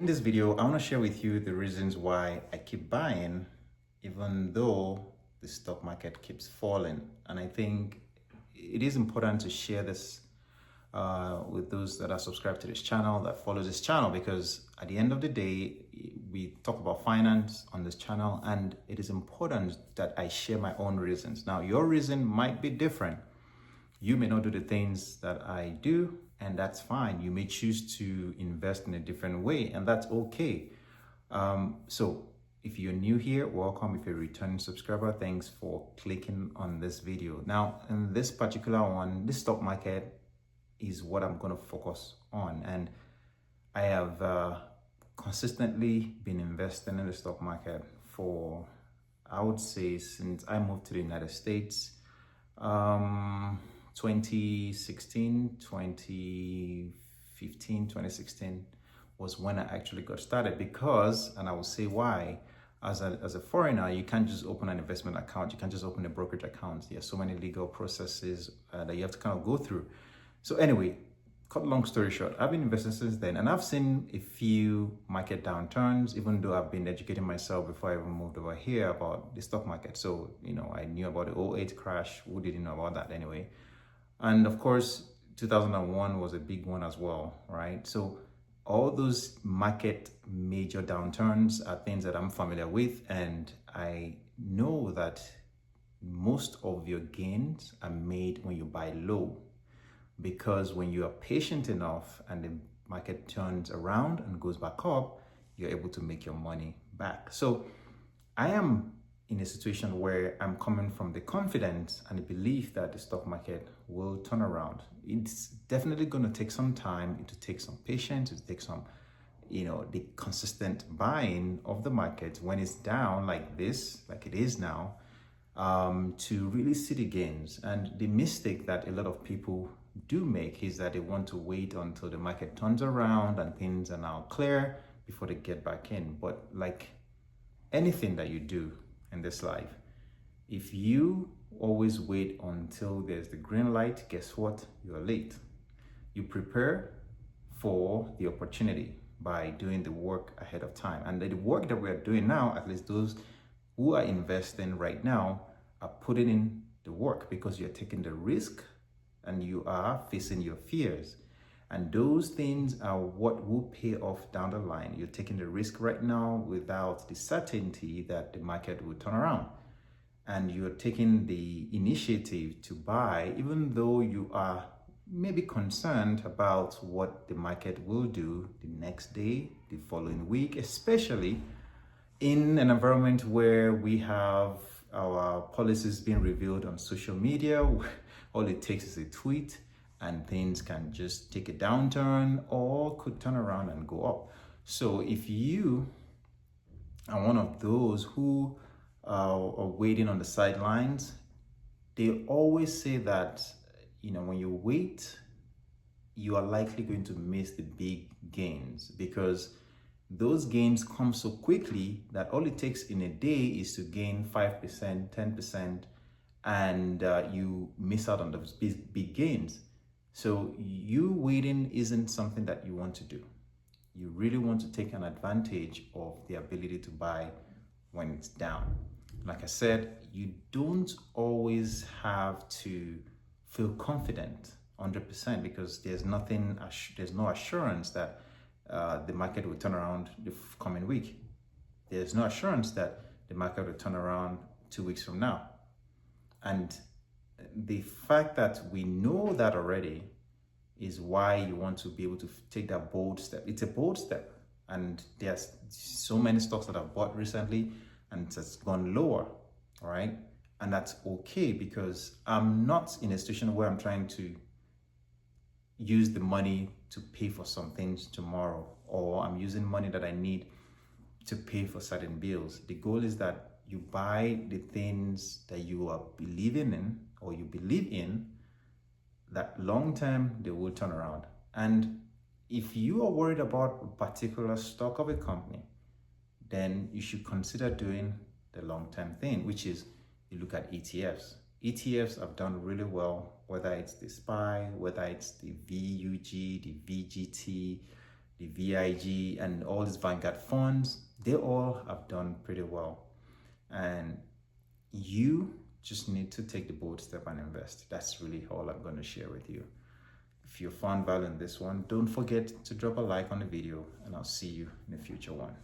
In this video, I want to share with you the reasons why I keep buying even though the stock market keeps falling. And I think it is important to share this with those that are subscribed to this channel, that follow this channel, because at the end of the day, we talk about finance on this channel, and it is important that I share my own reasons. Now, your reason might be different. You may not do the things that I do, and that's fine. You may choose to invest in a different way, and that's okay. So if you're new here, welcome. If you're a returning subscriber, thanks for clicking on this video. Now, in this particular one, this stock market is what I'm going to focus on. And I have consistently been investing in the stock market for, I would say, since I moved to the United States. 2016, 2015, 2016 was when I actually got started, because, and I will say why, as a foreigner, you can't just open an investment account. You can't just open a brokerage account. There are so many legal processes that you have to kind of go through. So anyway, cut long story short, I've been investing since then, and I've seen a few market downturns, even though I've been educating myself before I even moved over here about the stock market. So, I knew about the '08 crash. Who didn't know about that anyway? And of course, 2001 was a big one as well, right? So all those market major downturns are things that I'm familiar with, and I know that most of your gains are made when you buy low, because when you are patient enough and the market turns around and goes back up, you're able to make your money back. So I am in a situation where I'm coming from the confidence and the belief that the stock market will turn around. It's definitely going to take some time. It will take some patience. It will take some, the consistent buying of the market when it's down like this, like it is now, to really see the gains. And the mistake that a lot of people do make is that they want to wait until the market turns around and things are now clear before they get back in. But like anything that you do in this life, if you always wait until there's the green light, guess what? You're late. You prepare for the opportunity by doing the work ahead of time. And the work that we are doing now, at least those who are investing right now, are putting in the work, because you're taking the risk and you are facing your fears. And those things are what will pay off down the line. You're taking the risk right now without the certainty that the market will turn around. And you're taking the initiative to buy, even though you are maybe concerned about what the market will do the next day, the following week, especially in an environment where we have our policies being revealed on social media. All it takes is a tweet, and things can just take a downturn or could turn around and go up. So if you are one of those who are waiting on the sidelines, they always say that, when you wait, you are likely going to miss the big gains, because those gains come so quickly that all it takes in a day is to gain 5%, 10%, and you miss out on those big gains. So you waiting isn't something that you want to do. You really want to take an advantage of the ability to buy when it's down. Like I said, you don't always have to feel confident 100%, because there's no assurance that the market will turn around the coming week. There's no assurance that the market will turn around 2 weeks from now. And the fact that we know that already is why you want to be able to take that bold step. It's a bold step, and there's so many stocks that I've bought recently and it has gone lower, all right? And that's okay, because I'm not in a situation where I'm trying to use the money to pay for some things tomorrow, or I'm using money that I need to pay for certain bills. The goal is that you buy the things that you are believing in, or you believe in, that long term they will turn around. And if you are worried about a particular stock of a company, then you should consider doing the long-term thing, which is you look at ETFs. ETFs have done really well, whether it's the SPY, whether it's the VUG, the VGT, the VIG, and all these Vanguard funds, they all have done pretty well. And you just need to take the bold step and invest. That's really all I'm going to share with you. If you found value in this one, don't forget to drop a like on the video, and I'll see you in the future one.